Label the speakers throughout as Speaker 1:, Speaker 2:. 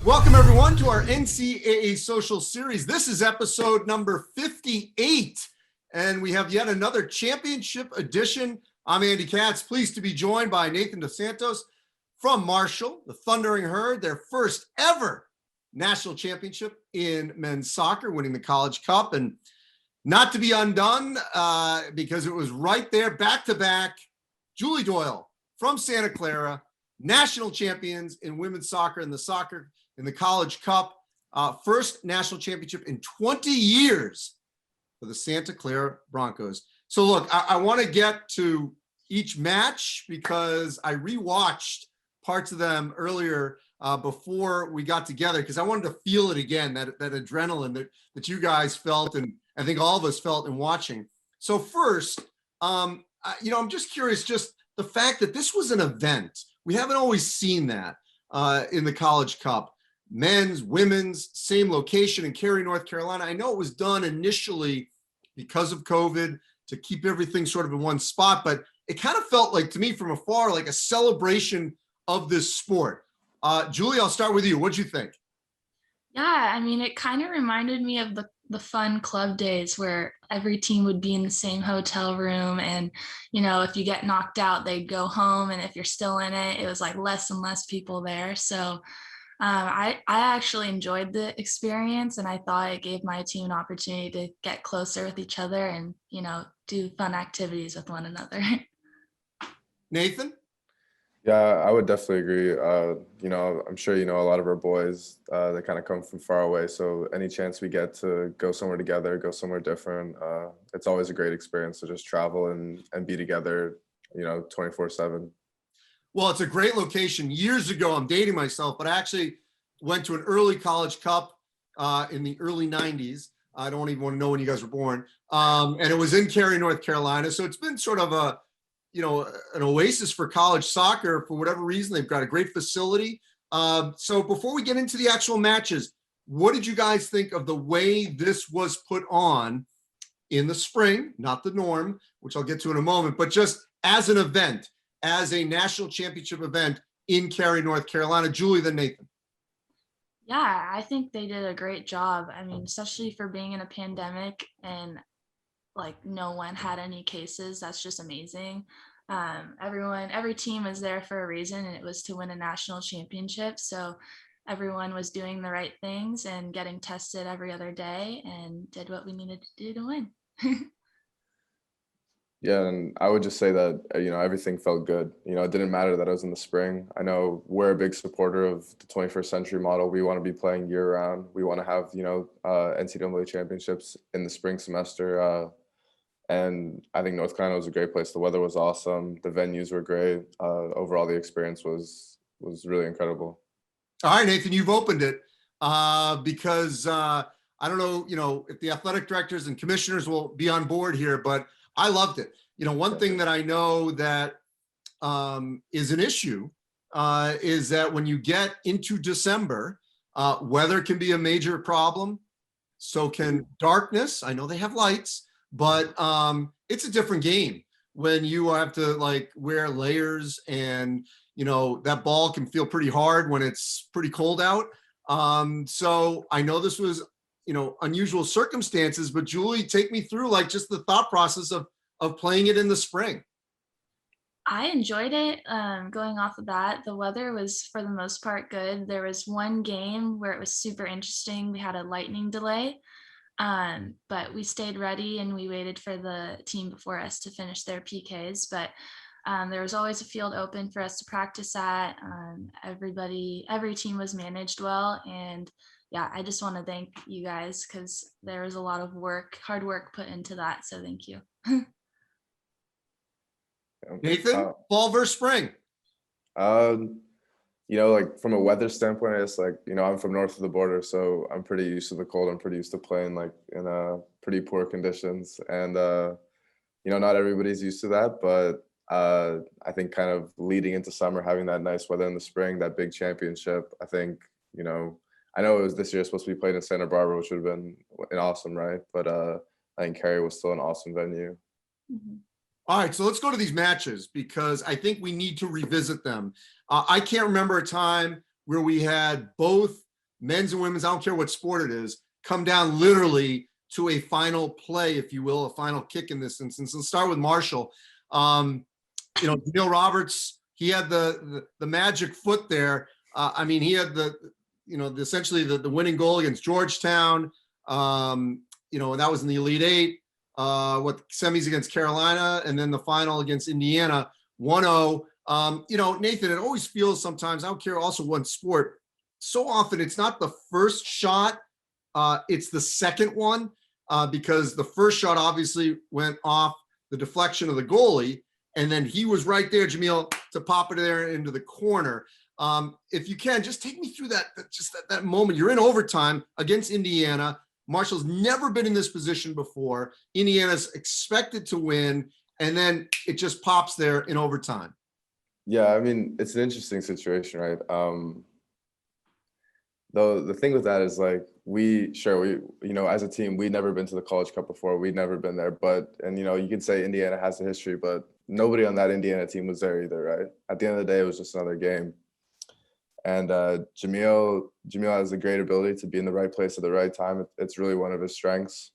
Speaker 1: Welcome, everyone, to our NCAA social series. This is episode number 58, and we have yet another championship edition. I'm Andy Katz, pleased to be joined by Nathan Dossantos from Marshall, the Thundering Herd, their first ever national championship in men's soccer, winning the College Cup, and not to be undone because it was right there, back-to-back. Julie Doyle from Santa Clara, national champions in women's soccer in the College Cup, first national championship in 20 years for the Santa Clara Broncos. So look, I want to get to each match because I rewatched parts of them earlier before we got together because I wanted to feel it again, that adrenaline that you guys felt and I think all of us felt in watching. So first, I'm just curious, just the fact that this was an event. We haven't always seen that in the College Cup. Men's, women's, same location in Cary, North Carolina. I know it was done initially because of COVID to keep everything sort of in one spot, but it kind of felt like, to me from afar, like a celebration of this sport. Julie, I'll start with you. What'd you think?
Speaker 2: Yeah, I mean, it kind of reminded me of the fun club days where every team would be in the same hotel room and, if you get knocked out, they'd go home. And if you're still in it, it was like less and less people there. So I actually enjoyed the experience and I thought it gave my team an opportunity to get closer with each other and, do fun activities with one another.
Speaker 1: Nathan?
Speaker 3: Yeah, I would definitely agree. I'm sure a lot of our boys, they kind of come from far away. So any chance we get to go somewhere together, go somewhere different, it's always a great experience to just travel and be together, 24/7.
Speaker 1: Well, it's a great location. Years ago, I'm dating myself, but I actually went to an early College Cup in the early 90s. I don't even want to know when you guys were born. And it was in Cary, North Carolina. So it's been sort of an oasis for college soccer. For whatever reason, they've got a great facility. So before we get into the actual matches, what did you guys think of the way this was put on in the spring? Not the norm, which I'll get to in a moment, but just as an event, as a national championship event in Cary, North Carolina. Julie, then Nathan.
Speaker 2: Yeah, I think they did a great job. I mean, especially for being in a pandemic and like no one had any cases. That's just amazing. Every team was there for a reason, and it was to win a national championship. So everyone was doing the right things and getting tested every other day and did what we needed to do to win.
Speaker 3: Yeah, and I would just say that, everything felt good. It didn't matter that it was in the spring. I know we're a big supporter of the 21st century model. We want to be playing year round. We want to have, NCAA championships in the spring semester. And I think North Carolina was a great place. The weather was awesome. The venues were great. Overall, the experience was really incredible.
Speaker 1: All right, Nathan, you've opened it because I don't know, if the athletic directors and commissioners will be on board here, but I loved it. One thing that I know that is an issue is that when you get into December, weather can be a major problem. So can darkness. I know they have lights, but it's a different game when you have to wear layers and, that ball can feel pretty hard when it's pretty cold out. So I know this was, unusual circumstances, but Julie, take me through just the thought process of playing it in the spring.
Speaker 2: I enjoyed it. Going off of that, the weather was for the most part good. There was one game where it was super interesting. We had a lightning delay, but we stayed ready and we waited for the team before us to finish their PKs. But there was always a field open for us to practice at. Every team was managed well, and yeah, I just want to thank you guys because there was a lot of hard work put into that. So thank you.
Speaker 1: Nathan, fall versus spring?
Speaker 3: From a weather standpoint, I guess I'm from north of the border, so I'm pretty used to the cold. I'm pretty used to playing in pretty poor conditions, and not everybody's used to that. But I think kind of leading into summer, having that nice weather in the spring, that big championship, I think I know it was this year supposed to be played in Santa Barbara, which would have been an awesome, right? But I think Cary was still an awesome venue.
Speaker 2: Mm-hmm.
Speaker 1: All right, so let's go to these matches because I think we need to revisit them. I can't remember a time where we had both men's and women's, I don't care what sport it is, come down literally to a final play, if you will, a final kick in this instance. Let's start with Marshall. Neil Roberts, he had the magic foot there. He had essentially the winning goal against Georgetown. And that was in the Elite Eight. Semis against Carolina, and then the final against Indiana, 1-0. Nathan, it always feels sometimes, I don't care also one sport, so often it's not the first shot, it's the second one, because the first shot obviously went off the deflection of the goalie, and then he was right there, Jamil, to pop it there into the corner. If you can, just take me through that moment. You're in overtime against Indiana. Marshall's never been in this position before. Indiana's expected to win, and then it just pops there in overtime.
Speaker 3: Yeah, it's an interesting situation, right? Though the thing with that is like we as a team, we'd never been to the College Cup before. We'd never been there, you could say Indiana has a history, but nobody on that Indiana team was there either, right? At the end of the day, it was just another game. And Jamil has a great ability to be in the right place at the right time. It's really one of his strengths.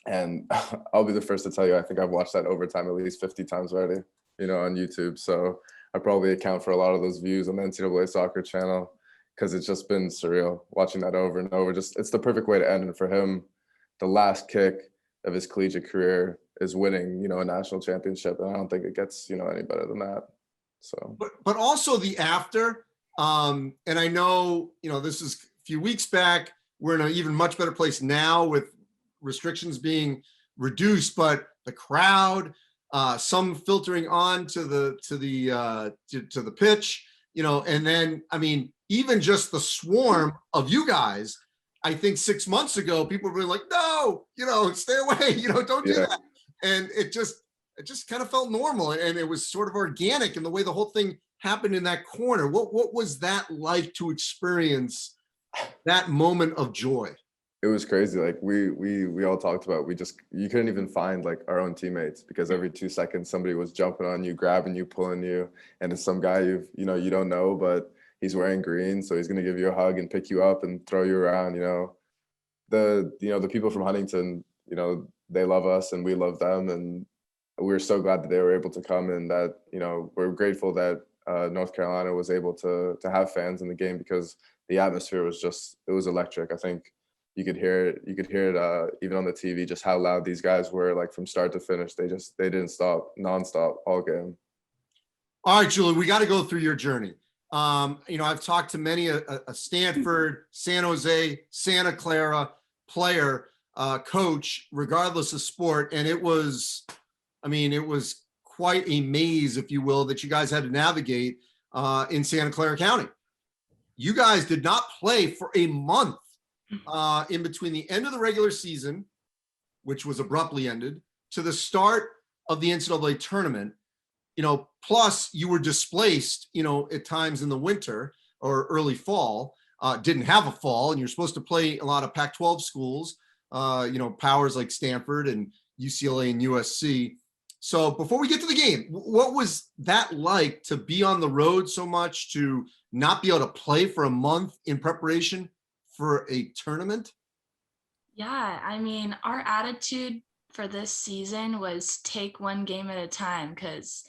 Speaker 3: And I'll be the first to tell you, I think I've watched that overtime at least 50 times already, on YouTube. So I probably account for a lot of those views on the NCAA soccer channel, because it's just been surreal watching that over and over. Just, it's the perfect way to end. And for him, the last kick of his collegiate career is winning, a national championship. And I don't think it gets, any better than that. So,
Speaker 1: but also the after, and I know, this is a few weeks back, we're in an even much better place now with restrictions being reduced, but the crowd, some filtering on to the pitch, and then, even just the swarm of you guys, I think 6 months ago, people were like, no, stay away, don't do that. And it just kind of felt normal, and it was sort of organic in the way the whole thing happened in that corner. What was that like to experience that moment of joy?
Speaker 3: It was crazy. Like we all talked about, you couldn't even find like our own teammates, because every 2 seconds somebody was jumping on you, grabbing you, pulling you, and it's some guy you don't know, but he's wearing green, so he's going to give you a hug and pick you up and throw you around. The people from Huntington, they love us and we love them, and we're so glad that they were able to come, and that we're grateful that North Carolina was able to have fans in the game, because the atmosphere was it was electric. I think you could hear it even on the TV, just how loud these guys were, like from start to finish. They didn't stop, nonstop all game.
Speaker 1: All right, Julie, we got to go through your journey. I've talked to many a Stanford, San Jose, Santa Clara player, coach, regardless of sport, and it was quite a maze, if you will, that you guys had to navigate in Santa Clara County. You guys did not play for a month in between the end of the regular season, which was abruptly ended, to the start of the NCAA tournament. Plus you were displaced, at times in the winter or early fall, didn't have a fall, and you're supposed to play a lot of Pac-12 schools, powers like Stanford and UCLA and USC. So before we get to the game, what was that like to be on the road so much, to not be able to play for a month in preparation for a tournament?
Speaker 2: Yeah, our attitude for this season was take one game at a time, because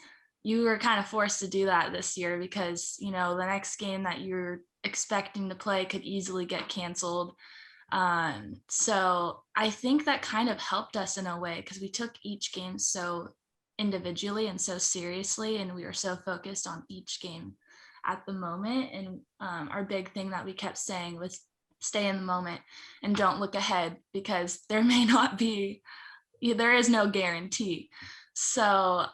Speaker 2: you were kind of forced to do that this year, because, the next game that you're expecting to play could easily get canceled. So I think that kind of helped us in a way, because we took each game so individually and so seriously, and we were so focused on each game at the moment. And our big thing that we kept saying was stay in the moment and don't look ahead, because there is no guarantee. So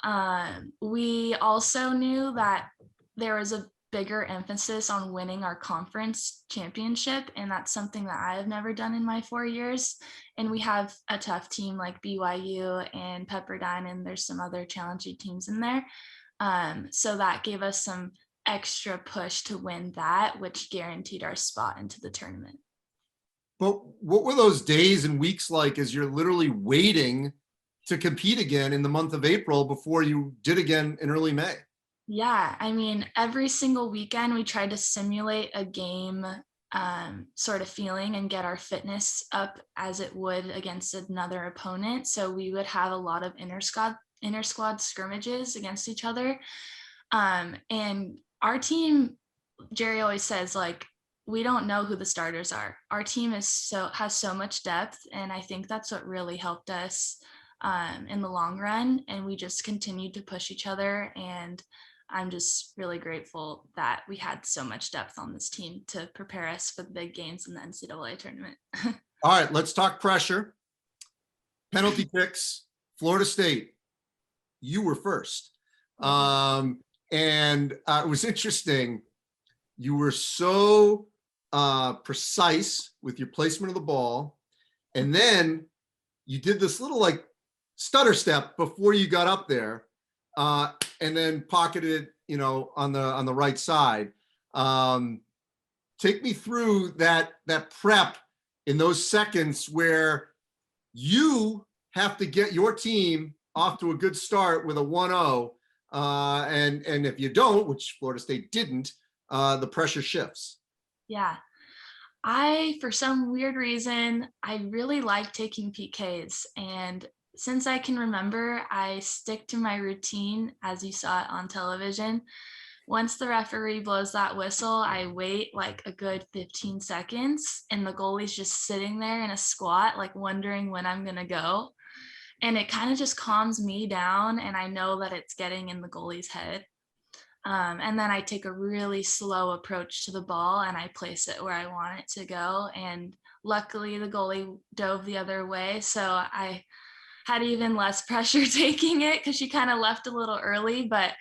Speaker 2: we also knew that there was a bigger emphasis on winning our conference championship, and that's something that I have never done in my 4 years. And we have a tough team like BYU and Pepperdine, and there's some other challenging teams in there. So that gave us some extra push to win that, which guaranteed our spot into the tournament.
Speaker 1: But what were those days and weeks like as you're literally waiting to compete again in the month of April before you did again in early May?
Speaker 2: Yeah, every single weekend we tried to simulate a game sort of feeling and get our fitness up as it would against another opponent. So we would have a lot of inter squad scrimmages against each other. And our team, Jerry always says, like, we don't know who the starters are. Our team has so much depth, and I think that's what really helped us in the long run. And we just continued to push each other, and I'm just really grateful that we had so much depth on this team to prepare us for the big games in the NCAA tournament.
Speaker 1: All right, let's talk pressure. Penalty kicks, Florida State. You were first. And it was interesting. You were so precise with your placement of the ball. And then you did this little like stutter step before you got up there. And then pocketed, on the right side. Take me through that prep in those seconds where you have to get your team off to a good start with a 1-0. And if you don't, which Florida State didn't, the pressure shifts.
Speaker 2: Yeah. For some weird reason, I really like taking PKs, and since I can remember, I stick to my routine as you saw it on television. Once the referee blows that whistle, I wait like a good 15 seconds, and the goalie's just sitting there in a squat, like wondering when I'm gonna go. And it kind of just calms me down, and I know that it's getting in the goalie's head. And then I take a really slow approach to the ball and I place it where I want it to go. And luckily the goalie dove the other way, so I had even less pressure taking it because she kind of left a little early. But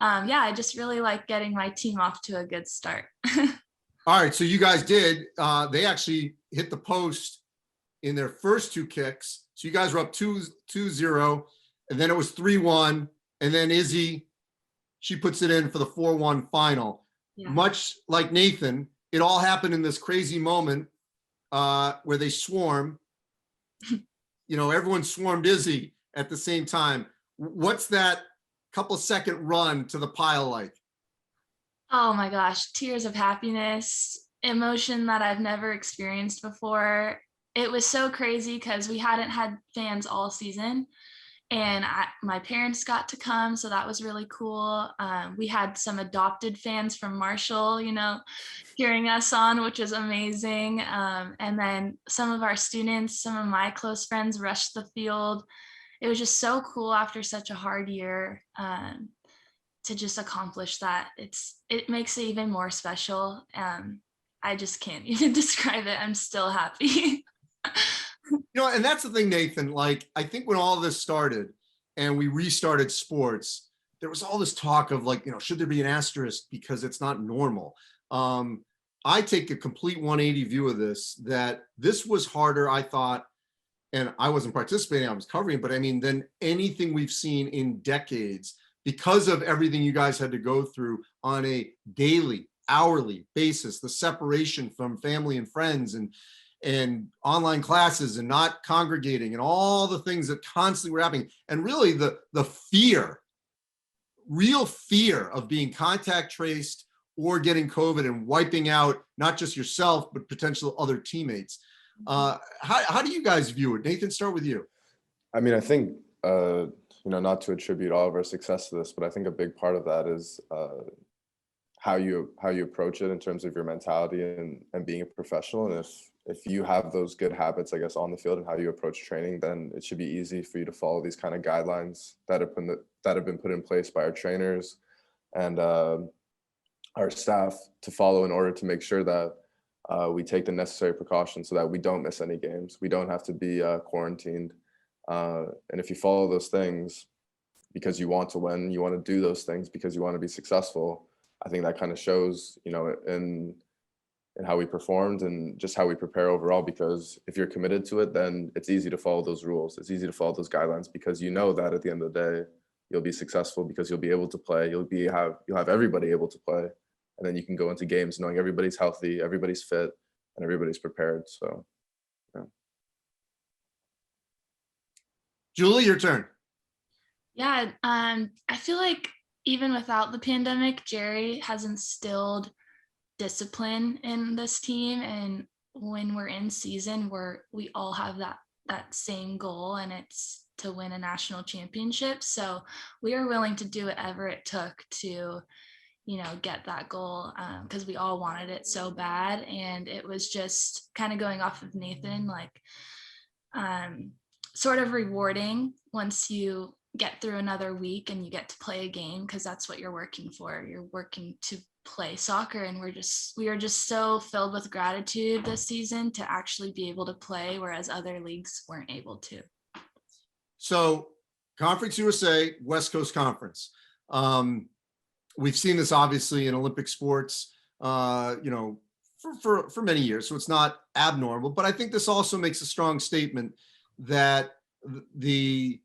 Speaker 2: yeah, I just really like getting my team off to a good start.
Speaker 1: All right, so you guys did. They actually hit the post in their first two kicks. So you guys were up 2-0, and then it was 3-1, and then Izzy, she puts it in for the 4-1 final. Yeah. Much like Nathan, it all happened in this crazy moment where they swarm. Everyone swarmed Izzy at the same time. What's that couple second run to the pile like?
Speaker 2: Oh my gosh, tears of happiness, emotion that I've never experienced before. It was so crazy because we hadn't had fans all season, and my parents got to come, so that was really cool. We had some adopted fans from Marshall, cheering us on, which was amazing. And then some of our students, some of my close friends rushed the field. It was just so cool after such a hard year to just accomplish that. It makes it even more special. I just can't even describe it. I'm still happy.
Speaker 1: And that's the thing, Nathan, like, I think when all this started and we restarted sports, there was all this talk of like, should there be an asterisk because it's not normal? I take a complete 180 view of this, that this was harder, I thought, and I wasn't participating, I was covering, but I mean, than anything we've seen in decades because of everything you guys had to go through on a daily, hourly basis, the separation from family and friends and online classes and not congregating and all the things that constantly were happening. And really the real fear of being contact traced or getting COVID and wiping out not just yourself, but potential other teammates. How do you guys view it? Nathan, start with you.
Speaker 3: I mean, I think, not to attribute all of our success to this, but I think a big part of that is how you approach it in terms of your mentality and being a professional. And if you have those good habits, I guess, on the field and how you approach training, then it should be easy for you to follow these kind of guidelines that have been put in place by our trainers and our staff to follow in order to make sure that we take the necessary precautions so that we don't miss any games. We don't have to be quarantined. And if you follow those things because you want to win, you want to do those things because you want to be successful, I think that kind of shows, in how we performed and just how we prepare overall. Because if you're committed to it, then it's easy to follow those rules. It's easy to follow those guidelines because you know that at the end of the day, you'll be successful because you'll be able to play. You'll have everybody able to play, and then you can go into games knowing everybody's healthy, everybody's fit, and everybody's prepared. So, yeah.
Speaker 1: Julie, your turn.
Speaker 2: Yeah, I feel like even without the pandemic, Jerry has instilled discipline in this team, and when we're in season, we all have that same goal, and it's to win a national championship. So we are willing to do whatever it took to, get that goal, because we all wanted it so bad. And it was just kind of going off of Nathan, like sort of rewarding once you get through another week and you get to play a game, because that's what you're working for. You're working to play soccer, and we are just so filled with gratitude this season to actually be able to play, whereas other leagues weren't able to.
Speaker 1: So Conference USA, West Coast Conference. We've seen this obviously in Olympic sports, for many years. So it's not abnormal, but I think this also makes a strong statement that the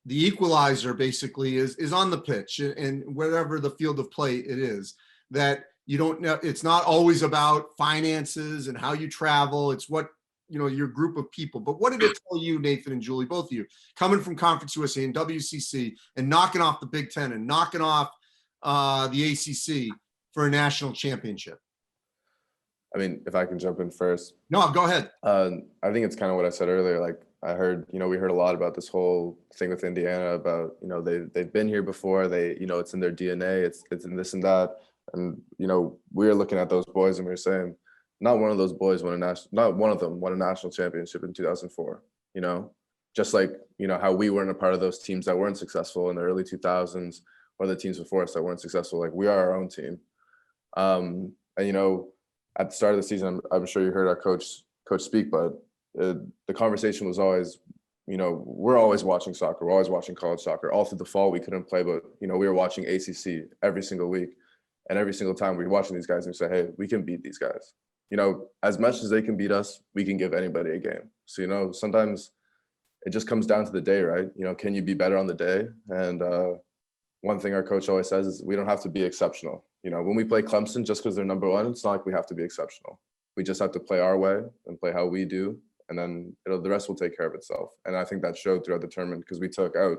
Speaker 1: equalizer basically is on the pitch and wherever the field of play it is, that you don't know, it's not always about finances and how you travel. It's what, your group of people. But what did it tell you, Nathan and Julie, both of you, coming from Conference USA and WCC and knocking off the Big Ten and knocking off the ACC for a national championship?
Speaker 3: I mean, if I can jump in first.
Speaker 1: No, go ahead.
Speaker 3: I think it's kind of what I said earlier. Like I heard, we heard a lot about this whole thing with Indiana about, they've been here before. They, it's in their DNA. It's in this and that. And, we were looking at those boys and we were saying, not one of those boys not one of them won a national championship in 2004, just like, how we weren't a part of those teams that weren't successful in the early 2000s or the teams before us that weren't successful. Like we are our own team. And, at the start of the season, I'm sure you heard our coach speak, but the conversation was always, we're always watching soccer. We're always watching college soccer. All through the fall, we couldn't play, but, we were watching ACC every single week. And every single time we were watching these guys and we say, hey, we can beat these guys. As much as they can beat us, we can give anybody a game. So, sometimes it just comes down to the day, right? Can you be better on the day? And one thing our coach always says is we don't have to be exceptional. When we play Clemson, just because they're number one, it's not like we have to be exceptional. We just have to play our way and play how we do. And then the rest will take care of itself. And I think that showed throughout the tournament because we took out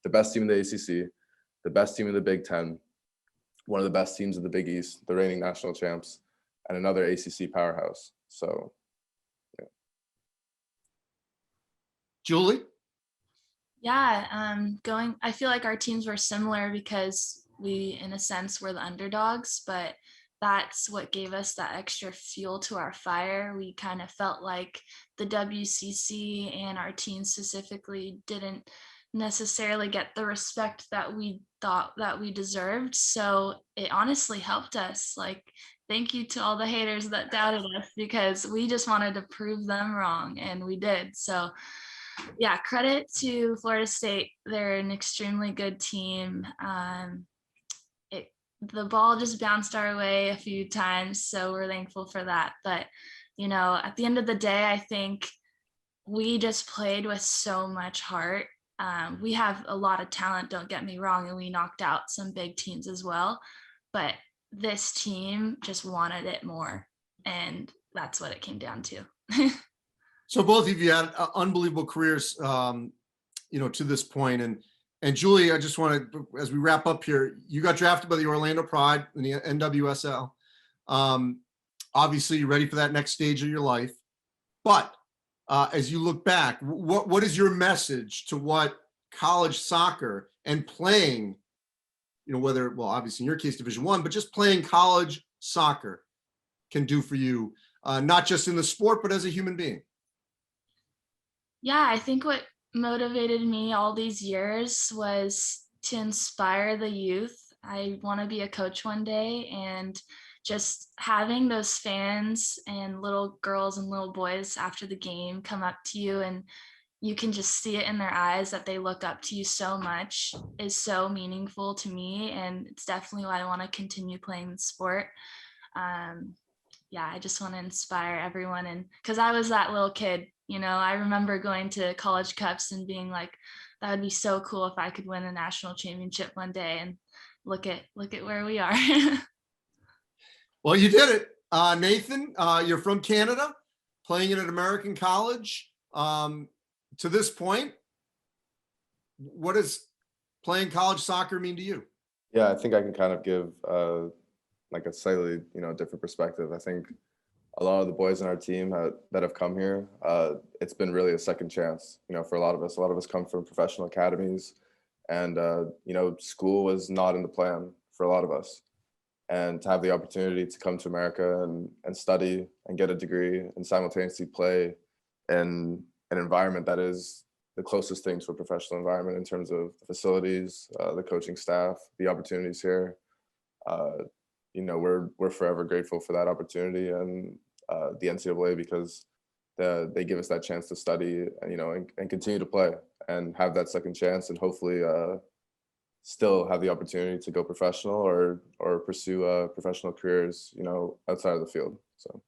Speaker 3: the best team in the ACC, the best team in the Big Ten, one of the best teams in the Big East, the reigning national champs, and another ACC powerhouse. So, yeah.
Speaker 1: Julie?
Speaker 2: Yeah, I feel like our teams were similar because we, in a sense, were the underdogs, but that's what gave us that extra fuel to our fire. We kind of felt like the WCC and our team specifically didn't necessarily get the respect that we thought that we deserved. So it honestly helped us. Like, thank you to all the haters that doubted us, because we just wanted to prove them wrong, and we did. So yeah, credit to Florida State. They're an extremely good team. The ball just bounced our way a few times, so we're thankful for that. But, at the end of the day, I think we just played with so much heart. We have a lot of talent, don't get me wrong, and we knocked out some big teams as well. But this team just wanted it more, and that's what it came down to.
Speaker 1: So both of you had unbelievable careers, to this point. And Julie, I just want to, as we wrap up here, you got drafted by the Orlando Pride in the NWSL. Obviously, you're ready for that next stage of your life. But as you look back, what is your message to what college soccer and playing, obviously in your case, Division I, but just playing college soccer can do for you, not just in the sport, but as a human being?
Speaker 2: Yeah, I think what motivated me all these years was to inspire the youth. I want to be a coach one day, and just having those fans and little girls and little boys after the game come up to you, and you can just see it in their eyes that they look up to you so much, is so meaningful to me. And it's definitely why I want to continue playing the sport. I just want to inspire everyone. And because I was that little kid, I remember going to college cups and being like, that would be so cool if I could win a national championship one day. And look at where we are.
Speaker 1: Well, you did it. Nathan, you're from Canada, playing at an American college. To this point, what does playing college soccer mean to you?
Speaker 3: Yeah, I think I can kind of give like a slightly, different perspective. I think a lot of the boys in our team that have come here, it's been really a second chance, for a lot of us. A lot of us come from professional academies, and, school was not in the plan for a lot of us. And to have the opportunity to come to America and study and get a degree and simultaneously play in an environment that is the closest thing to a professional environment in terms of the facilities, the coaching staff, the opportunities here. We're forever grateful for that opportunity and the NCAA, because they give us that chance to study and continue to play and have that second chance, and hopefully still have the opportunity to go professional or pursue professional careers, outside of the field. So.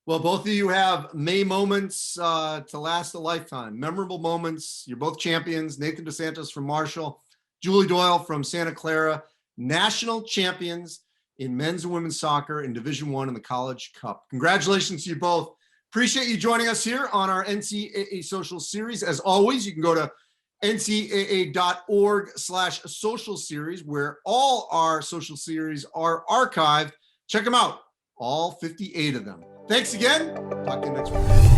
Speaker 1: Well, both of you have May moments to last a lifetime, memorable moments. You're both champions. Nathan Dossantos from Marshall, Julie Doyle from Santa Clara, national champions in men's and women's soccer in Division I in the College Cup. Congratulations to you both. Appreciate you joining us here on our NCAA Social Series. As always, you can go to ncaa.org/social series, where all our social series are archived. Check them out, all 58 of them. Thanks again. Talk to you next week.